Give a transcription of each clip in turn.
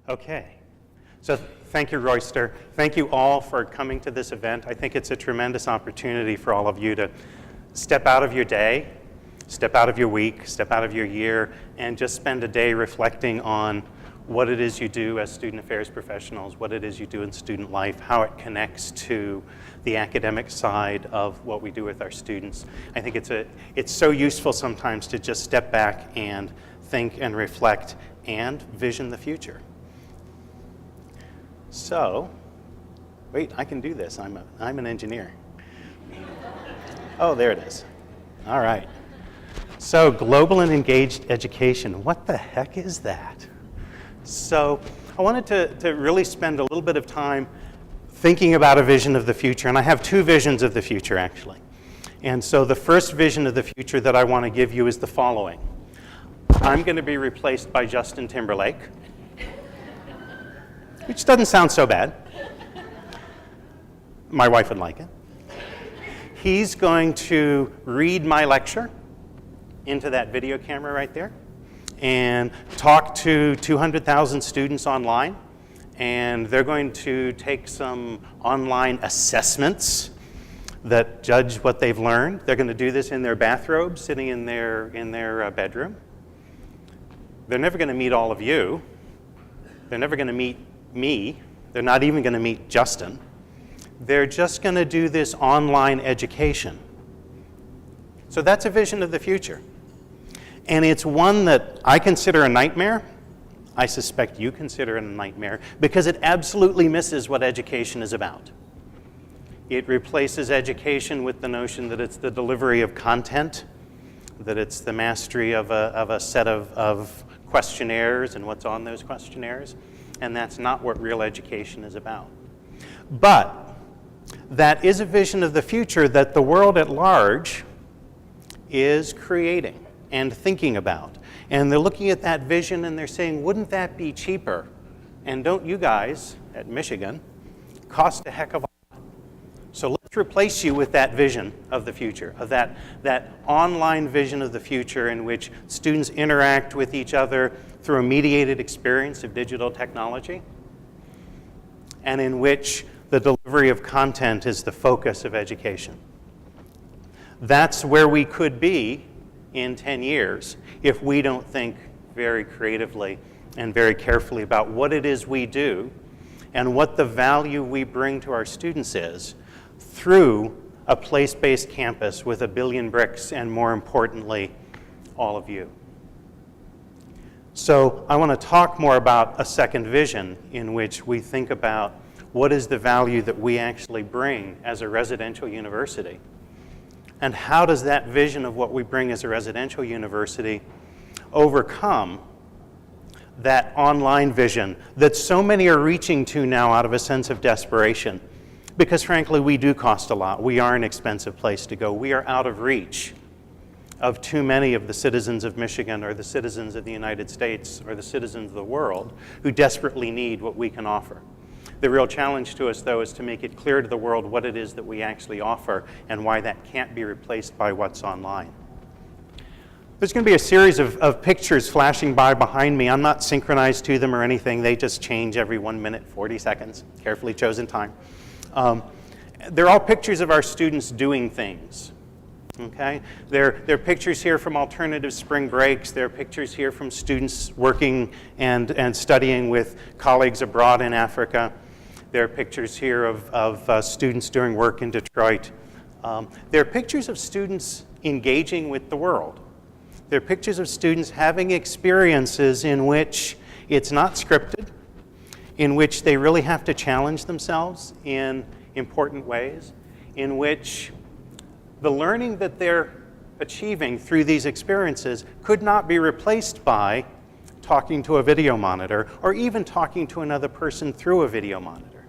Okay. So thank you, Royster. Thank you all for coming to this event. I think it's a tremendous opportunity for all of you to step out of your day, step out of your week, step out of your year, and just spend a day reflecting on what it is you do as student affairs professionals, what it is you do in student life, how it connects to the academic side of what we do with our students. I think it's so useful sometimes to just step back and think and reflect and vision the future. So, wait, I can do this. I'm an engineer. Oh, there it is. All right. So, global and engaged education. What the heck is that? So, I wanted to really spend a little bit of time thinking about a vision of the future, and I have two visions of the future, actually. And so the first vision of the future that I want to give you is the following. I'm going to be replaced by Justin Timberlake, which doesn't sound so bad. My wife would like it. He's going to read my lecture into that video camera right there and talk to 200,000 students online. And they're going to take some online assessments that judge what they've learned. They're going to do this in their bathrobe, sitting in their bedroom. They're never going to meet all of you. They're never going to meet me. They're not even going to meet Justin. They're just going to do this online education. So that's a vision of the future. And it's one that I consider a nightmare. I suspect you consider it a nightmare because it absolutely misses what education is about. It replaces education with the notion that it's the delivery of content, that it's the mastery of a set of questionnaires and what's on those questionnaires, and that's not what real education is about. But that is a vision of the future that the world at large is creating and thinking about. And they're looking at that vision and they're saying, wouldn't that be cheaper? And don't you guys at Michigan cost a heck of a lot? So let's replace you with that vision of the future, of that online vision of the future in which students interact with each other through a mediated experience of digital technology, and in which the delivery of content is the focus of education. That's where we could be in 10 years if we don't think very creatively and very carefully about what it is we do and what the value we bring to our students is through a place-based campus with 1 billion bricks and, more importantly, all of you. So I want to talk more about a second vision in which we think about what is the value that we actually bring as a residential university. And how does that vision of what we bring as a residential university overcome that online vision that so many are reaching to now out of a sense of desperation? Because frankly, we do cost a lot. We are an expensive place to go. We are out of reach of too many of the citizens of Michigan or the citizens of the United States or the citizens of the world who desperately need what we can offer. The real challenge to us, though, is to make it clear to the world what it is that we actually offer and why that can't be replaced by what's online. There's going to be a series of pictures flashing by behind me. I'm not synchronized to them or anything. They just change every 1 minute, 40 seconds, carefully chosen time. They're all pictures of our students doing things. Okay? There are pictures here from alternative spring breaks. There are pictures here from students working and studying with colleagues abroad in Africa. There are pictures here of students doing work in Detroit. There are pictures of students engaging with the world. There are pictures of students having experiences in which it's not scripted, in which they really have to challenge themselves in important ways, in which the learning that they're achieving through these experiences could not be replaced by talking to a video monitor or even talking to another person through a video monitor.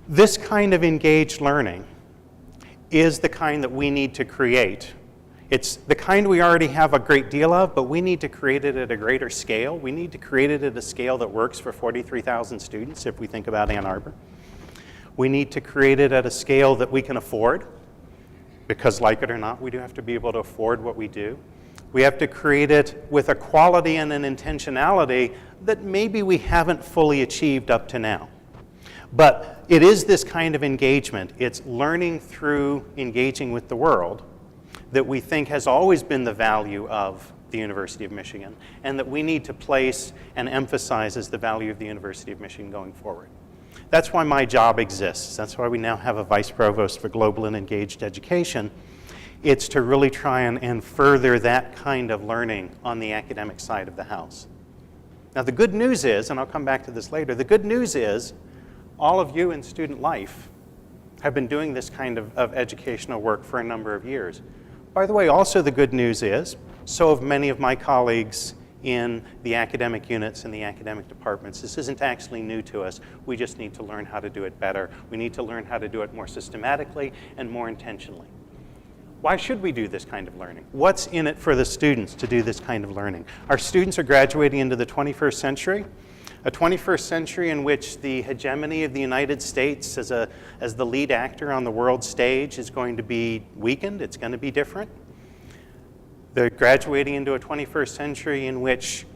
This kind of engaged learning is the kind that we need to create. It's the kind we already have a great deal of, but we need to create it at a greater scale. We need to create it at a scale that works for 43,000 students if we think about Ann Arbor. We need to create it at a scale that we can afford, because like it or not, we do have to be able to afford what we do. We have to create it with a quality and an intentionality that maybe we haven't fully achieved up to now. But it is this kind of engagement. It's learning through engaging with the world that we think has always been the value of the University of Michigan, and that we need to place and emphasize as the value of the University of Michigan going forward. That's why my job exists. That's why we now have a Vice Provost for Global and Engaged Education. It's to really try and further that kind of learning on the academic side of the house. Now the good news is, and I'll come back to this later, the good news is all of you in student life have been doing this kind of educational work for a number of years. By the way, also the good news is, so have many of my colleagues in the academic units and the academic departments. This isn't actually new to us. We just need to learn how to do it better. We need to learn how to do it more systematically and more intentionally. Why should we do this kind of learning? What's in it for the students to do this kind of learning? Our students are graduating into the 21st century, a 21st century in which the hegemony of the United States as the lead actor on the world stage is going to be weakened. It's going to be different. They're graduating into a 21st century in which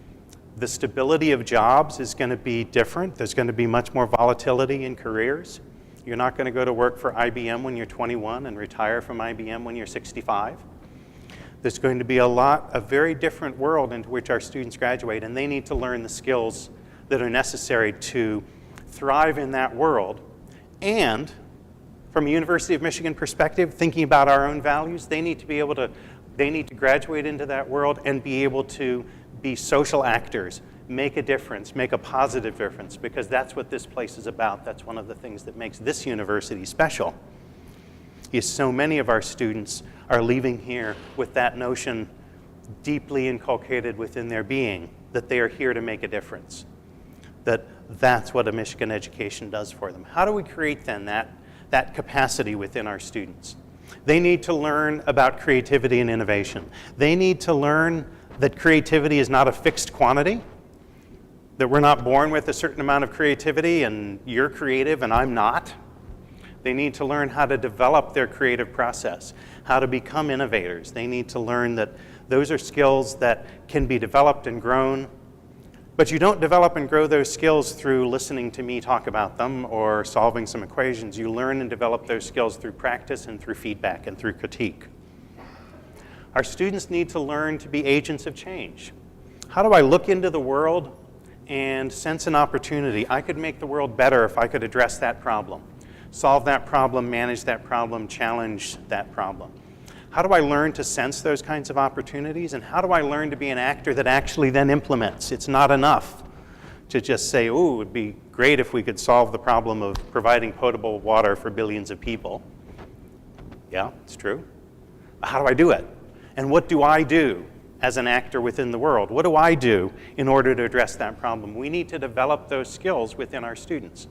the stability of jobs is going to be different. There's going to be much more volatility in careers. You're not going to go to work for IBM when you're 21 and retire from IBM when you're 65. There's going to be a very different world into which our students graduate, and they need to learn the skills that are necessary to thrive in that world. And from a University of Michigan perspective, thinking about our own values, they need to graduate into that world and be able to be social actors, make a difference, make a positive difference, because that's what this place is about. That's one of the things that makes this university special, is so many of our students are leaving here with that notion deeply inculcated within their being, that they are here to make a difference, that's what a Michigan education does for them. How do we create then that capacity within our students? They need to learn about creativity and innovation. They need to learn that creativity is not a fixed quantity, that we're not born with a certain amount of creativity and you're creative and I'm not. They need to learn how to develop their creative process, how to become innovators. They need to learn that those are skills that can be developed and grown, but you don't develop and grow those skills through listening to me talk about them or solving some equations. You learn and develop those skills through practice and through feedback and through critique. Our students need to learn to be agents of change. How do I look into the world and sense an opportunity? I could make the world better if I could address that problem, solve that problem, manage that problem, challenge that problem. How do I learn to sense those kinds of opportunities? And how do I learn to be an actor that actually then implements? It's not enough to just say, oh, it would be great if we could solve the problem of providing potable water for billions of people. Yeah, it's true. How do I do it? And what do I do as an actor within the world? What do I do in order to address that problem? We need to develop those skills within our students.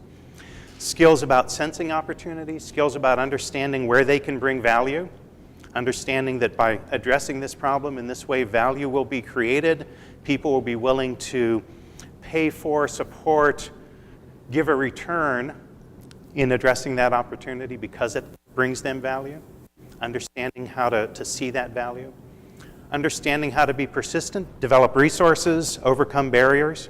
Skills about sensing opportunities, skills about understanding where they can bring value, understanding that by addressing this problem in this way, value will be created, people will be willing to pay for, support, give a return in addressing that opportunity because it brings them value, understanding how to see that value, understanding how to be persistent, develop resources, overcome barriers.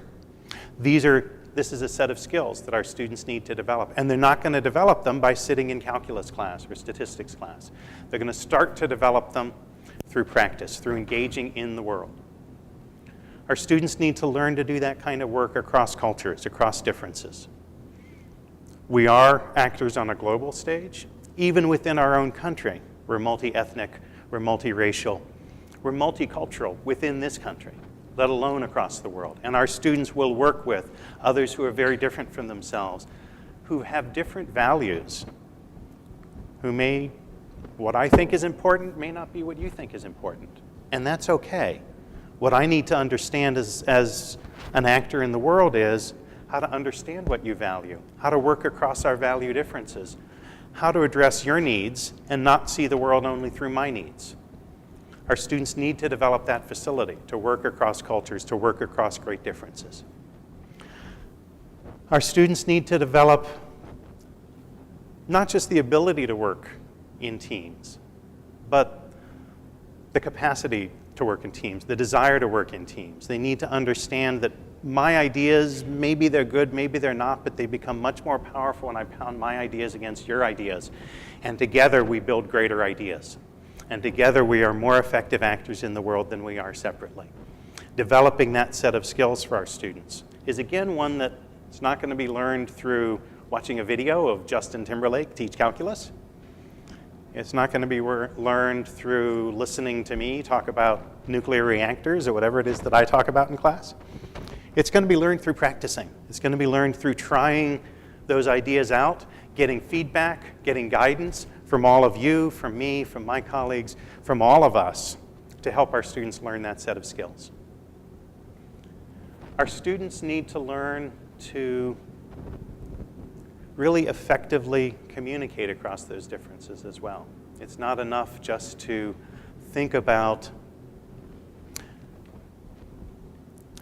This is a set of skills that our students need to develop, and they're not going to develop them by sitting in calculus class or statistics class. They're going to start to develop them through practice, through engaging in the world. Our students need to learn to do that kind of work across cultures, across differences. We are actors on a global stage. Even within our own country, we're multi-ethnic, we're multiracial, we're multicultural within this country, let alone across the world. And our students will work with others who are very different from themselves, who have different values, who what I think is important may not be what you think is important. And that's okay. What I need to understand as an actor in the world is how to understand what you value, how to work across our value differences, how to address your needs and not see the world only through my needs. Our students need to develop that facility to work across cultures, to work across great differences. Our students need to develop not just the ability to work in teams, but the capacity to work in teams, the desire to work in teams. They need to understand that my ideas, maybe they're good, maybe they're not, but they become much more powerful when I pound my ideas against your ideas. And together we build greater ideas. And together we are more effective actors in the world than we are separately. Developing that set of skills for our students is again one that is not going to be learned through watching a video of Justin Timberlake teach calculus. It's not going to be learned through listening to me talk about nuclear reactors or whatever it is that I talk about in class. It's going to be learned through practicing. It's going to be learned through trying those ideas out, getting feedback, getting guidance from all of you, from me, from my colleagues, from all of us to help our students learn that set of skills. Our students need to learn to really effectively communicate across those differences as well. It's not enough just to think about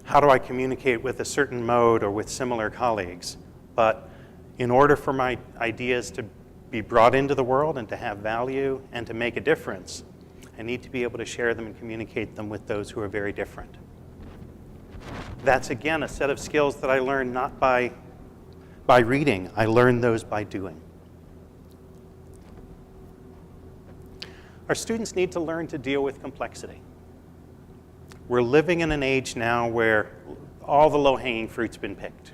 how do I communicate with a certain mode or with similar colleagues, but in order for my ideas to be brought into the world and to have value and to make a difference, I need to be able to share them and communicate them with those who are very different. That's, again, a set of skills that I learned not by reading. I learned those by doing. Our students need to learn to deal with complexity. We're living in an age now where all the low-hanging fruit's been picked.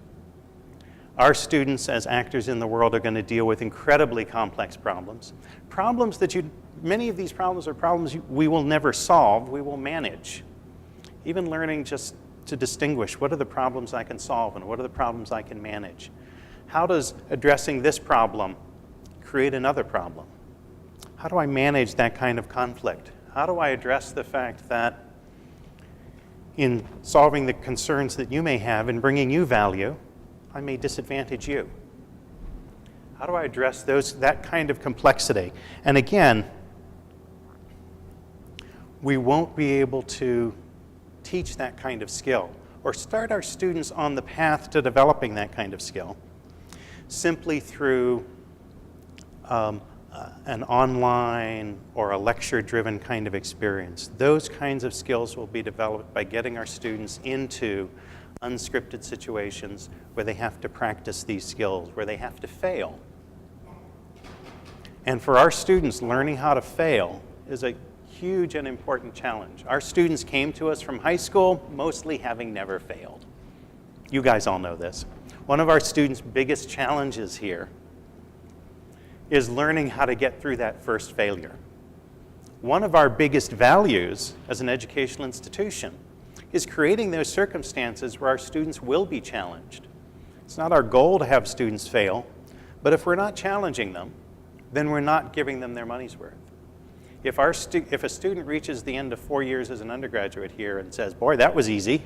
Our students, as actors in the world, are going to deal with incredibly complex problems. Problems that many of these problems are problems we will never solve, we will manage. Even learning just to distinguish what are the problems I can solve and what are the problems I can manage. How does addressing this problem create another problem? How do I manage that kind of conflict? How do I address the fact that in solving the concerns that you may have and bringing you value, I may disadvantage you? How do I address that kind of complexity? And again, we won't be able to teach that kind of skill or start our students on the path to developing that kind of skill simply through an online or a lecture-driven kind of experience. Those kinds of skills will be developed by getting our students into unscripted situations where they have to practice these skills, where they have to fail. And for our students, learning how to fail is a huge and important challenge. Our students came to us from high school mostly having never failed. You guys all know this. One of our students' biggest challenges here is learning how to get through that first failure. One of our biggest values as an educational institution is creating those circumstances where our students will be challenged. It's not our goal to have students fail, but if we're not challenging them, then we're not giving them their money's worth. If a student reaches the end of 4 years as an undergraduate here and says, boy, that was easy,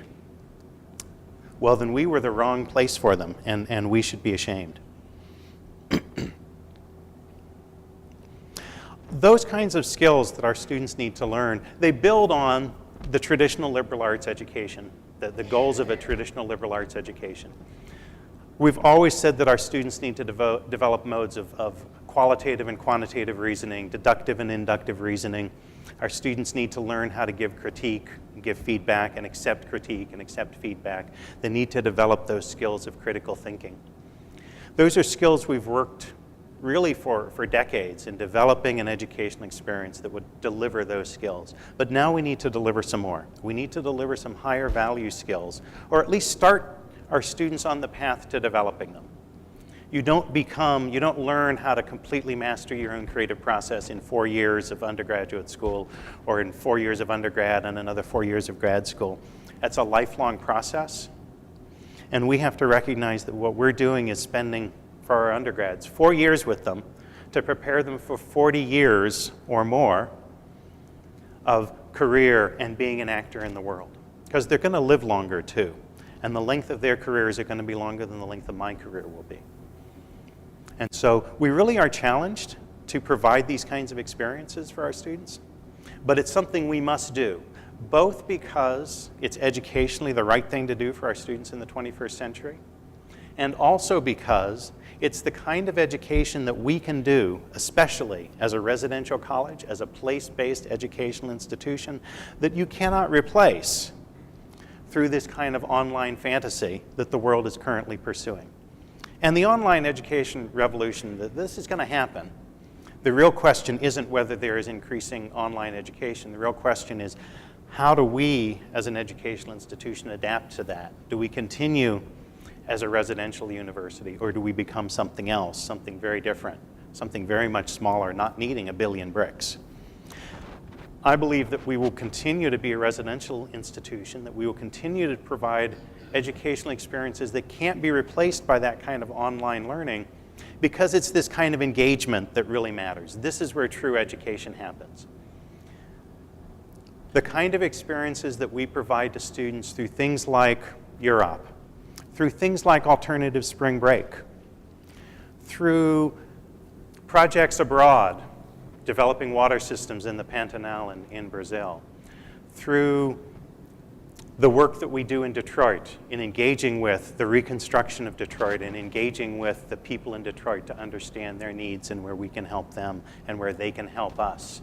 well, then we were the wrong place for them, and we should be ashamed. Those kinds of skills that our students need to learn, they build on the traditional liberal arts education, the goals of a traditional liberal arts education. We've always said that our students need to develop modes of qualitative and quantitative reasoning, deductive and inductive reasoning. Our students need to learn how to give critique, give feedback, and accept critique and accept feedback. They need to develop those skills of critical thinking. Those are skills we've worked really for decades in developing an educational experience that would deliver those skills. But now we need to deliver some more. We need to deliver some higher value skills, or at least start our students on the path to developing them. You don't learn how to completely master your own creative process in 4 years of undergraduate school or in 4 years of undergrad and another 4 years of grad school. That's a lifelong process. And we have to recognize that what we're doing is spending, for our undergrads, 4 years with them to prepare them for 40 years or more of career and being an actor in the world. Because they're going to live longer too. And the length of their careers are going to be longer than the length of my career will be. And so we really are challenged to provide these kinds of experiences for our students. But it's something we must do, both because it's educationally the right thing to do for our students in the 21st century, and also because it's the kind of education that we can do, especially as a residential college, as a place-based educational institution, that you cannot replace through this kind of online fantasy that the world is currently pursuing. And the online education revolution, that this is going to happen. The real question isn't whether there is increasing online education. The real question is, how do we, as an educational institution, adapt to that? Do we continue as a residential university, or do we become something else, something very different, something very much smaller, not needing 1 billion bricks? I believe that we will continue to be a residential institution, that we will continue to provide educational experiences that can't be replaced by that kind of online learning, because it's this kind of engagement that really matters. This is where true education happens. The kind of experiences that we provide to students through things like Europe, through things like alternative spring break, through projects abroad, developing water systems in the Pantanal in Brazil, through the work that we do in Detroit in engaging with the reconstruction of Detroit and engaging with the people in Detroit to understand their needs and where we can help them and where they can help us.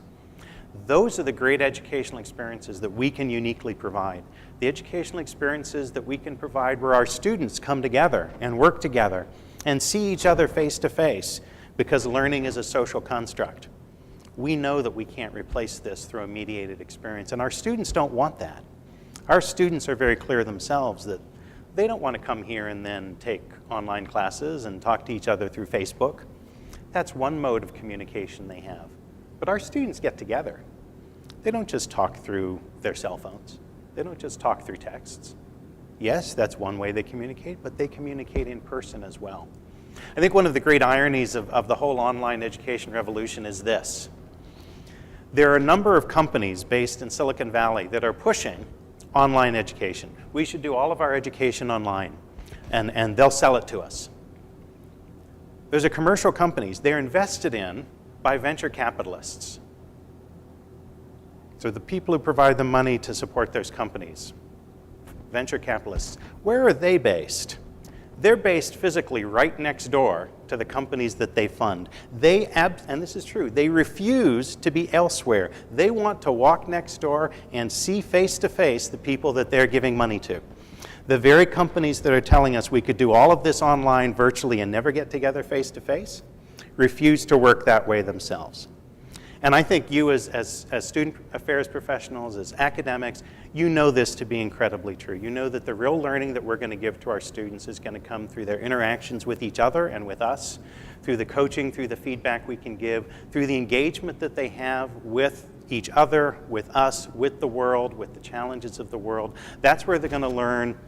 Those are the great educational experiences that we can uniquely provide. The educational experiences that we can provide where our students come together and work together and see each other face to face, because learning is a social construct. We know that we can't replace this through a mediated experience, and our students don't want that. Our students are very clear themselves that they don't want to come here and then take online classes and talk to each other through Facebook. That's one mode of communication they have. But our students get together. They don't just talk through their cell phones. They don't just talk through texts. Yes, that's one way they communicate, but they communicate in person as well. I think one of the great ironies of the whole online education revolution is this. There are a number of companies based in Silicon Valley that are pushing online education. We should do all of our education online, and they'll sell it to us. Those are commercial companies. They're invested in by venture capitalists. So the people who provide the money to support those companies, venture capitalists, where are they based? They're based physically right next door to the companies that they fund. And this is true, they refuse to be elsewhere. They want to walk next door and see face to face the people that they're giving money to. The very companies that are telling us we could do all of this online virtually and never get together face to face refuse to work that way themselves. And I think you as student affairs professionals, as academics, you know this to be incredibly true. You know that the real learning that we're going to give to our students is going to come through their interactions with each other and with us, through the coaching, through the feedback we can give, through the engagement that they have with each other, with us, with the world, with the challenges of the world. That's where they're going to learn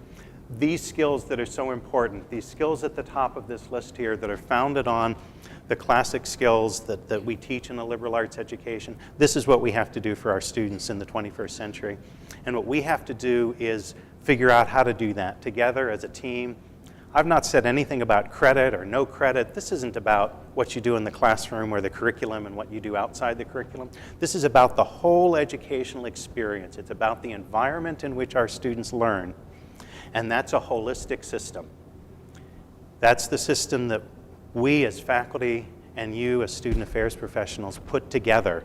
these skills that are so important, these skills at the top of this list here that are founded on the classic skills that we teach in a liberal arts education. This is what we have to do for our students in the 21st century. And what we have to do is figure out how to do that together as a team. I've not said anything about credit or no credit. This isn't about what you do in the classroom or the curriculum and what you do outside the curriculum. This is about the whole educational experience. It's about the environment in which our students learn. And that's a holistic system. That's the system that we as faculty and you as student affairs professionals put together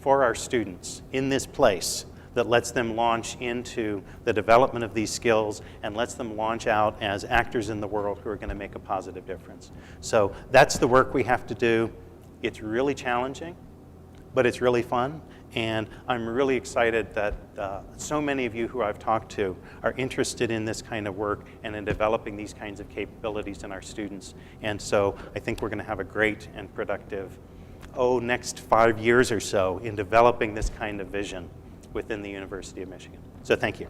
for our students in this place that lets them launch into the development of these skills and lets them launch out as actors in the world who are going to make a positive difference. So that's the work we have to do. It's really challenging, but it's really fun. And I'm really excited that so many of you who I've talked to are interested in this kind of work and in developing these kinds of capabilities in our students. And so I think we're going to have a great and productive, next 5 years or so in developing this kind of vision within the University of Michigan. So thank you.